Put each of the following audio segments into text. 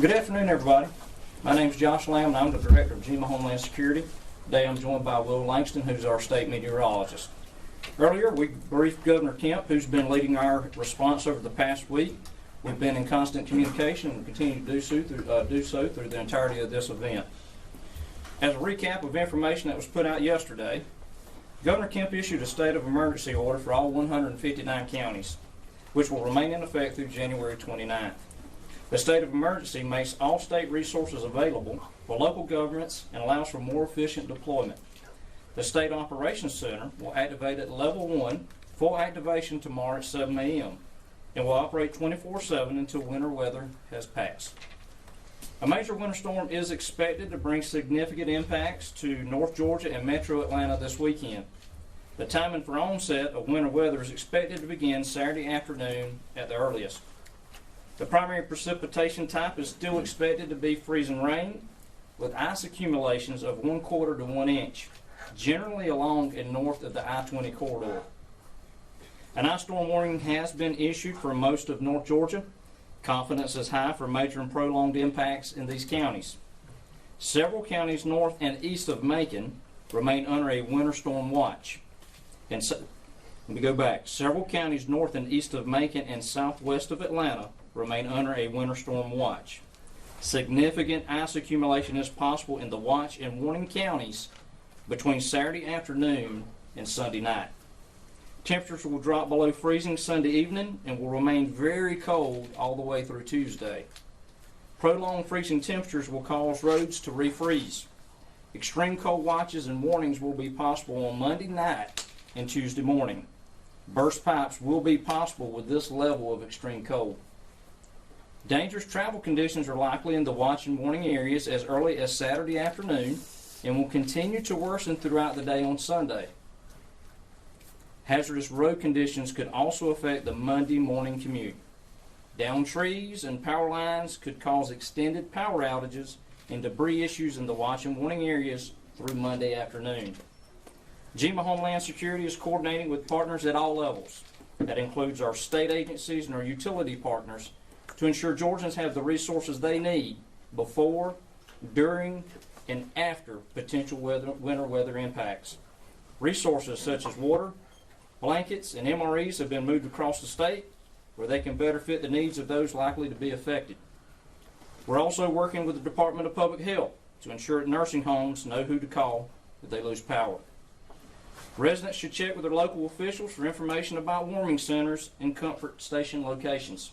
Good afternoon, everybody. My name is Josh Lamb, and I'm the Director of GEMA Homeland Security. Today I'm joined by Will Langston, who's our state meteorologist. Earlier, we briefed Governor Kemp, who's been leading our response over the past week. We've been in constant communication and continue to do so through the entirety of this event. As a recap of information that was put out yesterday, Governor Kemp issued a state of emergency order for all 159 counties, which will remain in effect through January 29th. The state of emergency makes all state resources available for local governments and allows for more efficient deployment. The State Operations Center will activate at Level 1, full activation tomorrow at 7 a.m. and will operate 24/7 until winter weather has passed. A major winter storm is expected to bring significant impacts to North Georgia and Metro Atlanta this weekend. The timing for onset of winter weather is expected to begin Saturday afternoon at the earliest. The primary precipitation type is still expected to be freezing rain with ice accumulations of 1/4 to 1 inch, generally along and north of the I-20 corridor. An ice storm warning has been issued for most of North Georgia. Confidence is high for major and prolonged impacts in these counties. Several counties north and east of Macon remain under a winter storm watch. Let me go back. Several counties north and east of Macon and southwest of Atlanta remain under a winter storm watch. Significant ice accumulation is possible in the watch and warning counties between Saturday afternoon and Sunday night. Temperatures will drop below freezing Sunday evening and will remain very cold all the way through Tuesday. Prolonged freezing temperatures will cause roads to refreeze. Extreme cold watches and warnings will be possible on Monday night and Tuesday morning. Burst pipes will be possible with this level of extreme cold. Dangerous travel conditions are likely in the watch and warning areas as early as Saturday afternoon and will continue to worsen throughout the day on Sunday. Hazardous road conditions could also affect the Monday morning commute. Downed trees and power lines could cause extended power outages and debris issues in the watch and warning areas through Monday afternoon. GEMA Homeland Security is coordinating with partners at all levels. That includes our state agencies and our utility partners to ensure Georgians have the resources they need before, during, and after potential winter weather impacts. Resources such as water, blankets, and MREs have been moved across the state where they can better fit the needs of those likely to be affected. We're also working with the Department of Public Health to ensure that nursing homes know who to call if they lose power. Residents should check with their local officials for information about warming centers and comfort station locations.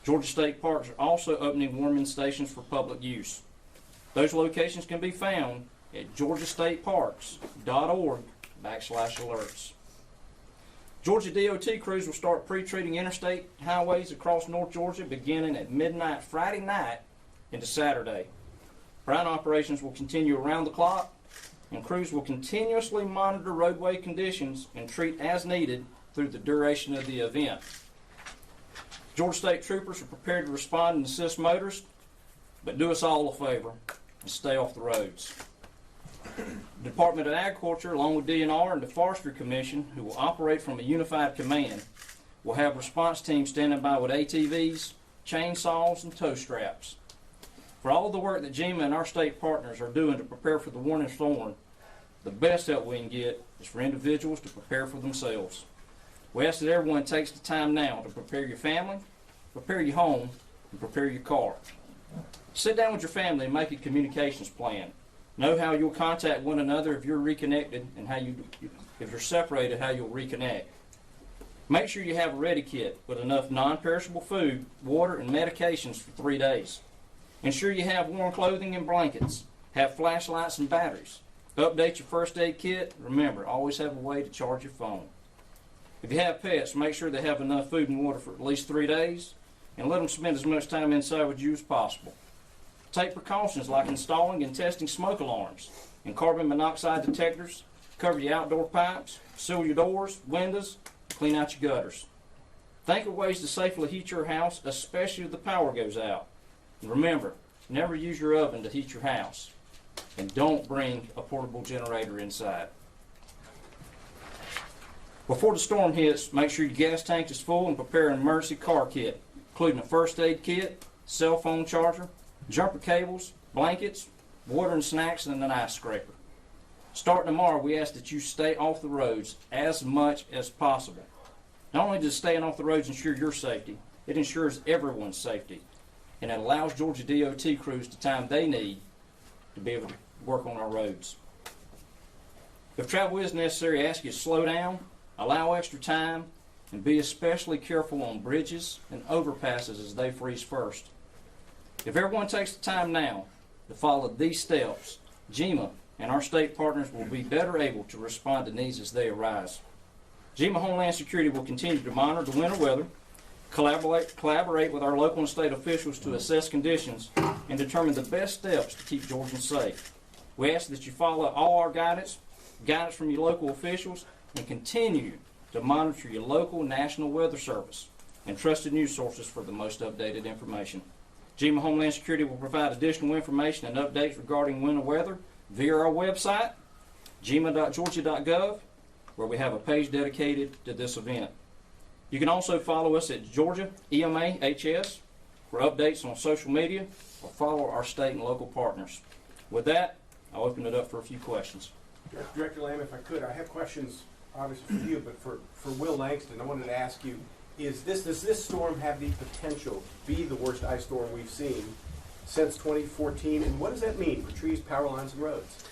Georgia State Parks are also opening warming stations for public use. Those locations can be found at georgiastateparks.org/alerts. Georgia DOT crews will start pre-treating interstate highways across North Georgia beginning at midnight Friday night into Saturday. Brown operations will continue around the clock, and crews will continuously monitor roadway conditions and treat as needed through the duration of the event. Georgia State troopers are prepared to respond and assist motorists, but do us all a favor and stay off the roads. The Department of Agriculture, along with DNR and the Forestry Commission, who will operate from a unified command, will have response teams standing by with ATVs, chainsaws, and tow straps. For all of the work that GEMA and our state partners are doing to prepare for the warning storm, the best help we can get is for individuals to prepare for themselves. We ask that everyone takes the time now to prepare your family, prepare your home, and prepare your car. Sit down with your family and make a communications plan. Know how you'll contact one another if you're reconnected, and if you're separated, how you'll reconnect. Make sure you have a ready kit with enough non-perishable food, water, and medications for 3 days. Ensure you have warm clothing and blankets. Have flashlights and batteries. Update your first aid kit. Remember, always have a way to charge your phone. If you have pets, make sure they have enough food and water for at least 3 days, and let them spend as much time inside with you as possible. Take precautions like installing and testing smoke alarms and carbon monoxide detectors. Cover your outdoor pipes, seal your doors, windows, clean out your gutters. Think of ways to safely heat your house, especially if the power goes out. And remember, never use your oven to heat your house. And don't bring a portable generator inside. Before the storm hits, make sure your gas tank is full and prepare an emergency car kit, including a first aid kit, cell phone charger, jumper cables, blankets, water and snacks, and an ice scraper. Starting tomorrow, we ask that you stay off the roads as much as possible. Not only does staying off the roads ensure your safety, it ensures everyone's safety, and it allows Georgia DOT crews the time they need to be able to work on our roads. If travel is necessary, I ask you to slow down, allow extra time, and be especially careful on bridges and overpasses as they freeze first. If everyone takes the time now to follow these steps, GEMA and our state partners will be better able to respond to needs as they arise. GEMA Homeland Security will continue to monitor the winter weather, collaborate with our local and state officials to assess conditions, and determine the best steps to keep Georgians safe. We ask that you follow all our guidance from your local officials, and continue to monitor your local National Weather Service and trusted news sources for the most updated information. GEMA Homeland Security will provide additional information and updates regarding winter weather via our website, gema.georgia.gov, where we have a page dedicated to this event. You can also follow us at Georgia EMA HS for updates on social media, or follow our state and local partners. With that, I'll open it up for a few questions. Director Lamb, if I could, I have questions obviously for you, but for Will Langston, I wanted to ask you, does this storm have the potential to be the worst ice storm we've seen since 2014, and what does that mean for trees, power lines, and roads?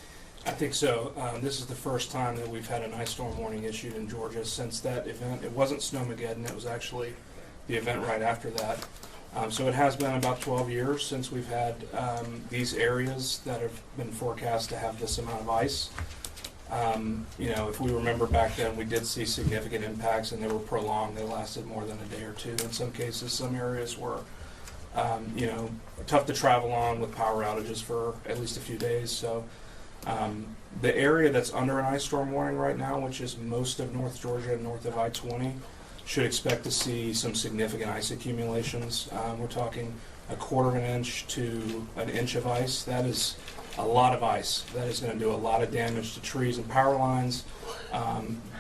I think so. This is the first time that we've had an ice storm warning issued in Georgia since that event. It wasn't Snowmageddon, it was actually the event right after that. So it has been about 12 years since we've had these areas that have been forecast to have this amount of ice. If we remember back then, we did see significant impacts, and they were prolonged. They lasted more than a day or two. In some cases, some areas were, tough to travel on with power outages for at least a few days. So the area that's under an ice storm warning right now, which is most of North Georgia and north of I-20, should expect to see some significant ice accumulations. We're talking 1/4 inch to an inch of ice. That is a lot of ice. That is going to do a lot of damage to trees and power lines.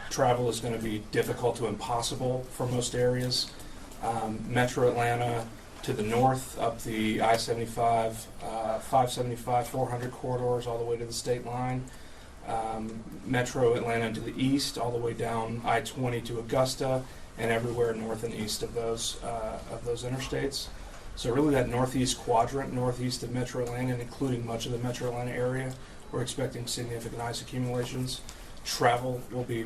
Travel is going to be difficult to impossible for most areas. Metro Atlanta to the north, up the I-75, 575, 400 corridors all the way to the state line. Metro Atlanta to the east, all the way down I-20 to Augusta, and everywhere north and east of those interstates. So really that northeast quadrant, northeast of Metro Atlanta, and including much of the Metro Atlanta area, we're expecting significant ice accumulations. Travel will be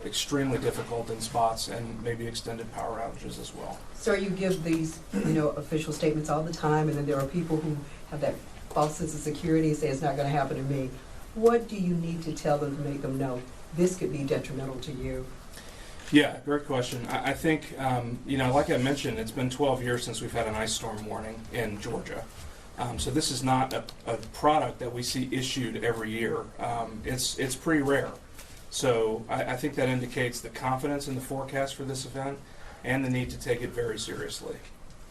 extremely difficult in spots, and maybe extended power outages as well. Sir, you give these, official statements all the time, and then there are people who have that false sense of security and say it's not going to happen to me. What do you need to tell them to make them know this could be detrimental to you? Yeah, great question. I think, like I mentioned, it's been 12 years since we've had an ice storm warning in Georgia. So this is not a product that we see issued every year. It's pretty rare. So I think that indicates the confidence in the forecast for this event and the need to take it very seriously.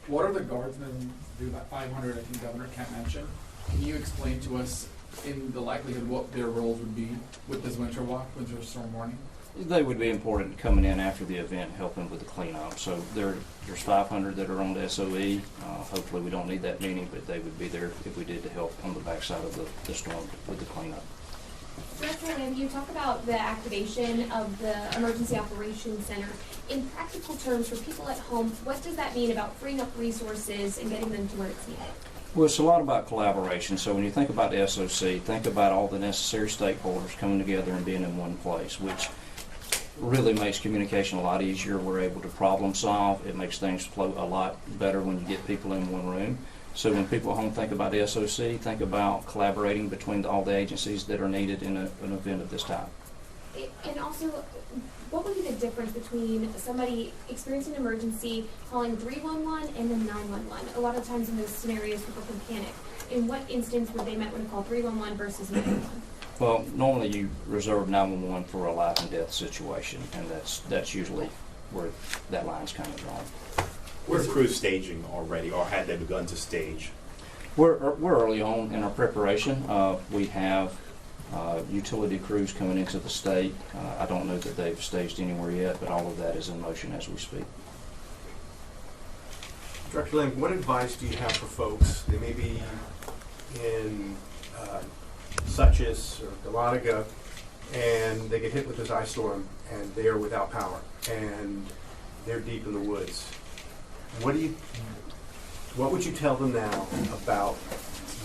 What are the guardsmen do that 500 I think Governor Kent mentioned? Can you explain to us in the likelihood what their roles would be with this winter storm warning? They would be important coming in after the event, helping with the cleanup. So there's 500 that are on the SOE. Hopefully we don't need that many, but they would be there if we did to help on the backside of the storm with the cleanup. Director Lamb, you talk about the activation of the Emergency Operations Center. In practical terms, for people at home, what does that mean about freeing up resources and getting them to where it's needed? Well, it's a lot about collaboration. So when you think about the SOC, think about all the necessary stakeholders coming together and being in one place, which really makes communication a lot easier. We're able to problem solve. It makes things flow a lot better when you get people in one room. So when people at home think about the SOC, think about collaborating between all the agencies that are needed in an event of this type. And also, what would be the difference between somebody experiencing an emergency, calling 311 and then 911? A lot of times in those scenarios, people can panic. In what instance would they might want to call 311 versus 911? Well, normally you reserve 911 for a life and death situation, and that's usually where that line's kind of drawn. Were crews staging already, or had they begun to stage? We're early on in our preparation. We have utility crews coming into the state. I don't know that they've staged anywhere yet, but all of that is in motion as we speak. Director Lamb, what advice do you have for folks? They may be in Suches or Galataga, and they get hit with this ice storm, and they are without power, and they're deep in the woods. What would you tell them now about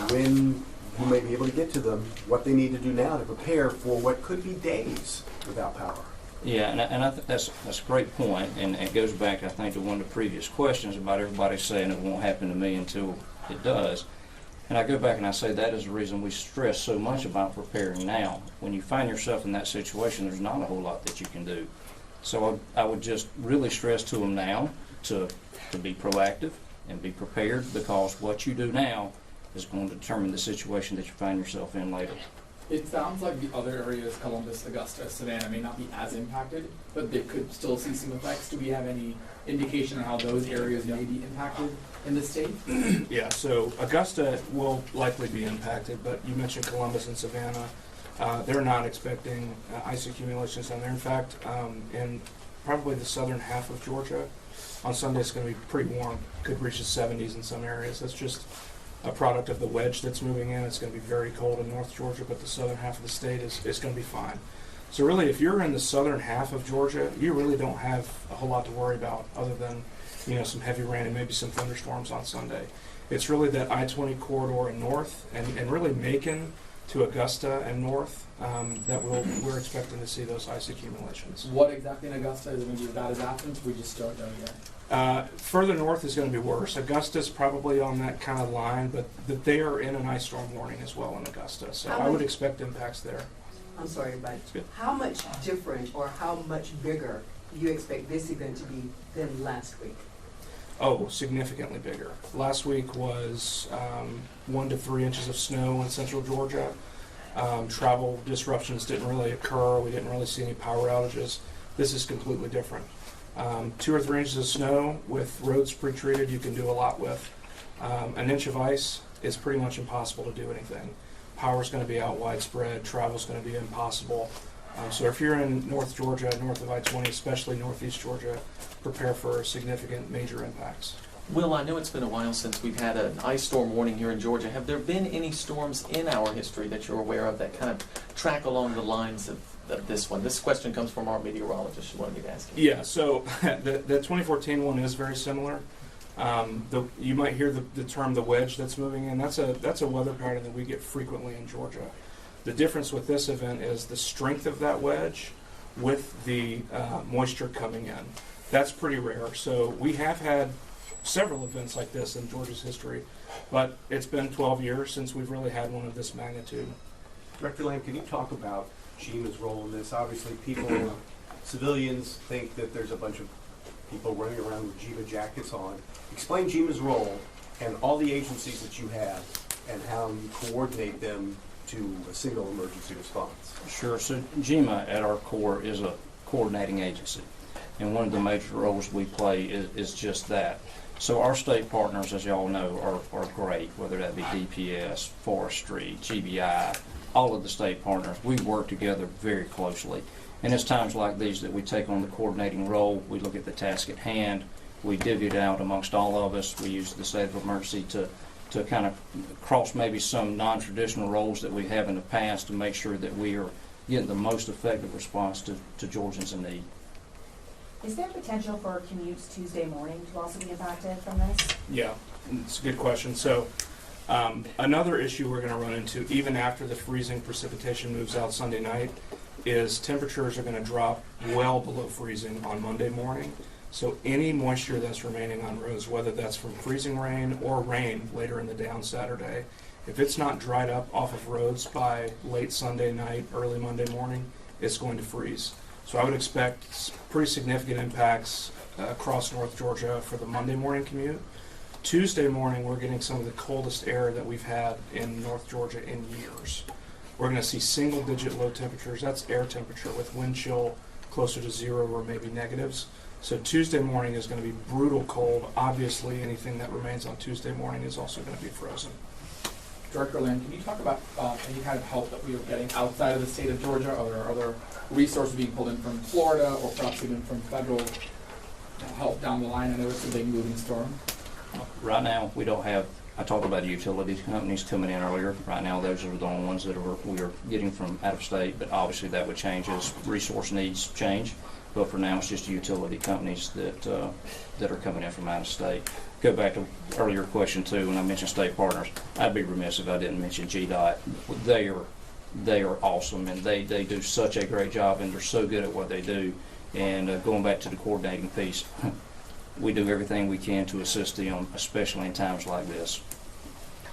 when you may be able to get to them, what they need to do now to prepare for what could be days without power? Yeah, and I think that's a great point, and it goes back, I think, to one of the previous questions about everybody saying it won't happen to me until it does. And I go back and I say that is the reason we stress so much about preparing now. When you find yourself in that situation, there's not a whole lot that you can do. So I would just really stress to them now to be proactive and be prepared, because what you do now is going to determine the situation that you find yourself in later. It sounds like the other areas, Columbus, Augusta, Savannah, may not be as impacted, but they could still see some effects. Do we have any indication on how those areas may be impacted in the state? Yeah, so Augusta will likely be impacted, but you mentioned Columbus and Savannah. They're not expecting ice accumulations down there. In fact, in probably the southern half of Georgia, on Sunday it's going to be pretty warm. Could reach the 70s in some areas. That's just a product of the wedge that's moving in. It's going to be very cold in North Georgia, but the southern half of the state is going to be fine. So really, if you're in the southern half of Georgia, you really don't have a whole lot to worry about other than, some heavy rain and maybe some thunderstorms on Sunday. It's really that I-20 corridor in north and really Macon to Augusta and north that we're expecting to see those ice accumulations. What exactly in Augusta is it going to be as bad as Athens? We just don't know yet. Further north is going to be worse. Augusta's probably on that kind of line, but they are in an ice storm warning as well in Augusta. So I would expect impacts there. I'm sorry, but Good. how much different or how much bigger do you expect this event to be than last week? Oh, significantly bigger. Last week was 1 to 3 inches of snow in central Georgia. Travel disruptions didn't really occur. We didn't really see any power outages. This is completely different. 2 or 3 inches of snow with roads pre-treated, you can do a lot with. An inch of ice is pretty much impossible to do anything. Power's going to be out widespread. Travel's going to be impossible. So if you're in North Georgia, north of I-20, especially Northeast Georgia, prepare for significant major impacts. Will, I know it's been a while since we've had an ice storm warning here in Georgia. Have there been any storms in our history that you're aware of that kind of track along the lines of this one? This question comes from our meteorologist. She wanted me to ask you. Yeah, so the 2014 one is very similar. You might hear the term the wedge that's moving in. That's a weather pattern that we get frequently in Georgia. The difference with this event is the strength of that wedge with the moisture coming in. That's pretty rare. So we have had several events like this in Georgia's history, but it's been 12 years since we've really had one of this magnitude. Director Lamb, can you talk about GEMA's role in this? Obviously, civilians think that there's a bunch of people running around with GEMA jackets on. Explain GEMA's role and all the agencies that you have and how you coordinate them to a single emergency response. Sure. So GEMA at our core is a coordinating agency, and one of the major roles we play is just that. So our state partners, as y'all know, are great, whether that be DPS, Forestry, GBI, all of the state partners. We work together very closely. And it's times like these that we take on the coordinating role. We look at the task at hand. We divvy it out amongst all of us. We use the state of emergency to kind of cross maybe some non-traditional roles that we have in the past to make sure that we are getting the most effective response to Georgians in need. Is there potential for commutes Tuesday morning to also be impacted from this? Yeah, it's a good question. So another issue we're going to run into, even after the freezing precipitation moves out Sunday night, is temperatures are going to drop well below freezing on Monday morning. So any moisture that's remaining on roads, whether that's from freezing rain or rain later in the day on Saturday, if it's not dried up off of roads by late Sunday night, early Monday morning, it's going to freeze. So I would expect pretty significant impacts across North Georgia for the Monday morning commute. Tuesday morning, we're getting some of the coldest air that we've had in North Georgia in years. We're going to see single-digit low temperatures. That's air temperature with wind chill closer to 0 or maybe negatives. So Tuesday morning is going to be brutal cold. Obviously, anything that remains on Tuesday morning is also going to be frozen. Director Lamb, can you talk about any kind of help that we are getting outside of the state of Georgia? Are there other resources being pulled in from Florida or perhaps even from federal help down the line? I know it's a big moving storm. Right now, we don't have, I talked about the utility companies coming in earlier. Right now, those are the only ones that we are getting from out of state, but obviously that would change as resource needs change. But for now, it's just utility companies that are coming in from out of state. Go back to earlier question too, when I mentioned state partners. I'd be remiss if I didn't mention GDOT. They are awesome, and they do such a great job, and they're so good at what they do. And going back to the coordinating piece, we do everything we can to assist them, especially in times like this.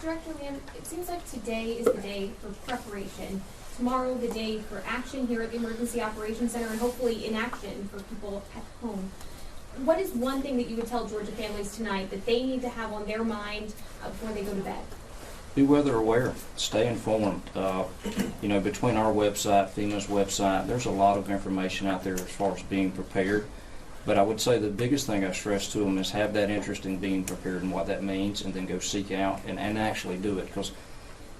Director Lamb, it seems like today is the day for preparation. Tomorrow, the day for action here at the Emergency Operations Center, and hopefully inaction for people at home. What is one thing that you would tell Georgia families tonight that they need to have on their mind before they go to bed? Be weather aware. Stay informed. Between our website, FEMA's website, there's a lot of information out there as far as being prepared. But I would say the biggest thing I stress to them is have that interest in being prepared and what that means, and then go seek out and actually do it. Because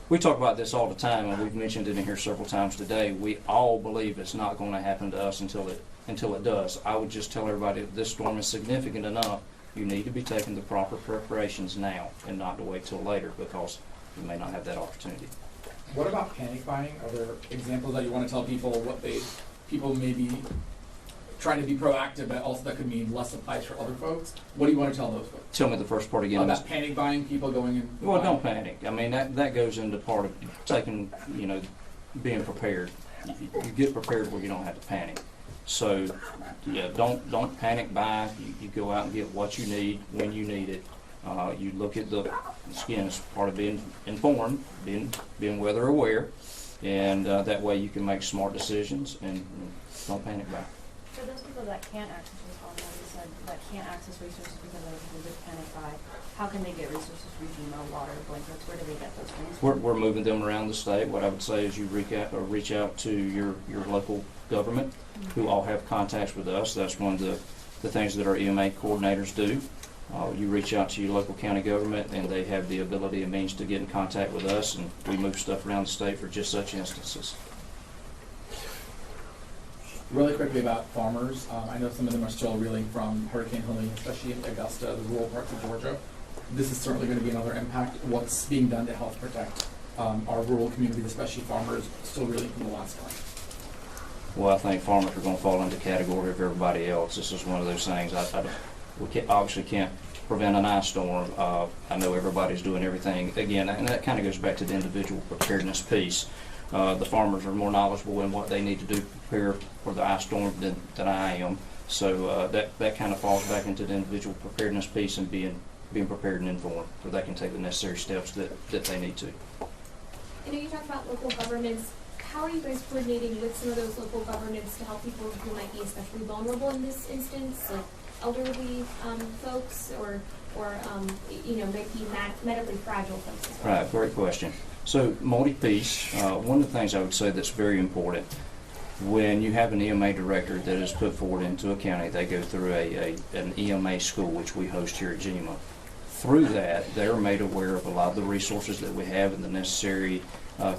we talk about this all the time, and we've mentioned it in here several times today. We all believe it's not going to happen to us until it does. I would just tell everybody if this storm is significant enough, you need to be taking the proper preparations now and not to wait till later, because you may not have that opportunity. What about panic buying? Are there examples that you want to tell people people may be trying to be proactive, but also that could mean less supplies for other folks? What do you want to tell those folks? Tell me the first part again. About panic buying, people going in. Well, don't panic. I mean, that goes into part of taking, being prepared. You get prepared where you don't have to panic. So, yeah, don't panic buy. You go out and get what you need when you need it. You look at again, it's part of being informed, being weather aware, and that way you can make smart decisions and don't panic buy. For those people that can't access this online, you said that can't access resources because other people did panic buy, how can they get resources for FEMA, water, blankets? Where do they get those things? We're moving them around the state. What I would say is you reach out to your local government, who all have contacts with us. That's one of the things that our EMA coordinators do. You reach out to your local county government, and they have the ability and means to get in contact with us, and we move stuff around the state for just such instances. Really quickly about farmers, I know some of them are still reeling from Hurricane Helene, especially in Augusta, the rural parts of Georgia. This is certainly going to be another impact. What's being done to help protect our rural communities, especially farmers, still reeling from the last one? Well, I think farmers are going to fall into the category of everybody else. This is one of those things. We obviously can't prevent an ice storm. I know everybody's doing everything. Again, and that kind of goes back to the individual preparedness piece. The farmers are more knowledgeable in what they need to do to prepare for the ice storm than I am. So that kind of falls back into the individual preparedness piece and being prepared and informed, so they can take the necessary steps that they need to. I know you talked about local governments. How are you guys coordinating with some of those local governments to help people who might be especially vulnerable in this instance, like elderly folks or might be medically fragile folks as well? Right, great question. So multi-piece, one of the things I would say that's very important, when you have an EMA director that is put forward into a county, they go through an EMA school, which we host here at GEMA. Through that, they're made aware of a lot of the resources that we have and the necessary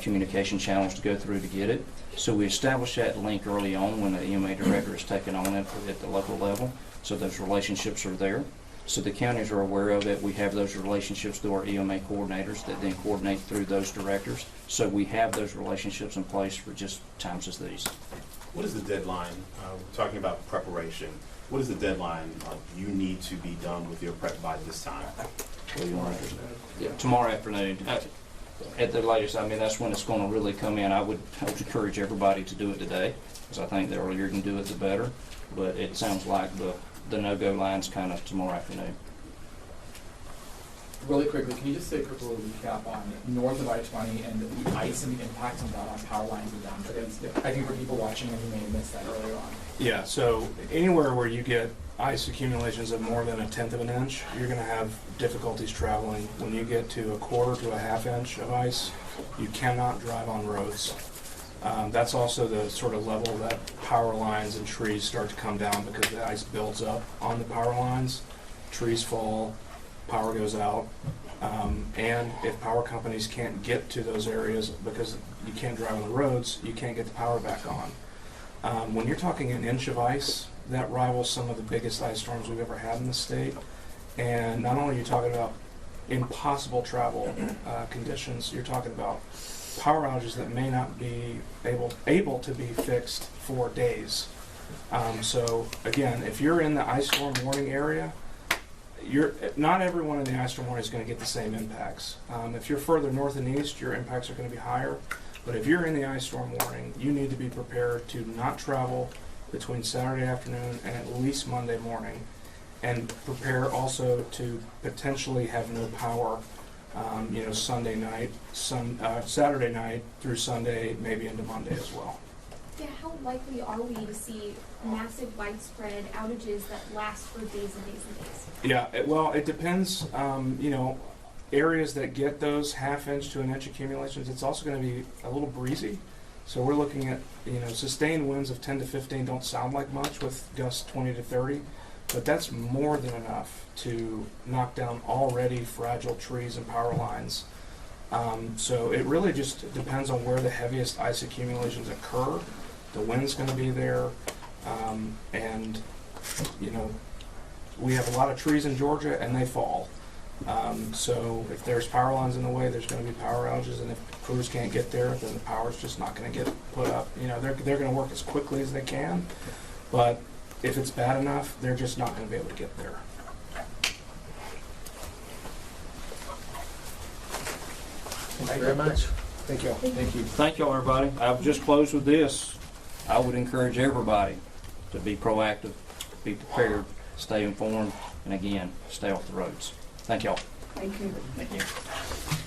communication channels to go through to get it. So we establish that link early on when the EMA director is taken on it at the local level, so those relationships are there. So the counties are aware of it. We have those relationships through our EMA coordinators that then coordinate through those directors. So we have those relationships in place for just times as these. What is the deadline? We're talking about preparation. What is the deadline you need to be done with your prep by this time? Tomorrow afternoon. At the latest, I mean, that's when it's going to really come in. I would encourage everybody to do it today, because I think the earlier you can do it, the better. But it sounds like the no-go line's kind of tomorrow afternoon. Really quickly, can you just say a quick little recap on north of I-20 and the ice and the impact of that on power lines and down trees? I think for people watching who may have missed that earlier on. Yeah, so anywhere where you get ice accumulations of more than 1/10 of an inch, you're going to have difficulties traveling. When you get to 1/4 to 1/2 inch of ice, you cannot drive on roads. That's also the sort of level that power lines and trees start to come down, because the ice builds up on the power lines. Trees fall, power goes out, and if power companies can't get to those areas because you can't drive on the roads, you can't get the power back on. When you're talking 1 inch of ice, that rivals some of the biggest ice storms we've ever had in the state. And not only are you talking about impossible travel conditions, you're talking about power outages that may not be able to be fixed for days. So again, if you're in the ice storm warning area, not everyone in the ice storm warning is going to get the same impacts. If you're further north and east, your impacts are going to be higher. But if you're in the ice storm warning, you need to be prepared to not travel between Saturday afternoon and at least Monday morning, and prepare also to potentially have no power, Sunday night, Saturday night through Sunday, maybe into Monday as well. Yeah, how likely are we to see massive widespread outages that last for days and days and days? Yeah, it depends. Areas that get those half-inch to an inch accumulations, it's also going to be a little breezy. So we're looking at, sustained winds of 10 to 15 don't sound like much with gusts 20 to 30, but that's more than enough to knock down already fragile trees and power lines. So it really just depends on where the heaviest ice accumulations occur. The wind's going to be there, and we have a lot of trees in Georgia, and they fall. So if there's power lines in the way, there's going to be power outages, and if crews can't get there, then the power's just not going to get put up. They're going to work as quickly as they can, but if it's bad enough, they're just not going to be able to get there. Thank you very much. Thank you. Thank you. Thank y'all, everybody. I'll just close with this. I would encourage everybody to be proactive, be prepared, stay informed, and again, stay off the roads. Thank y'all. Thank you. Thank you.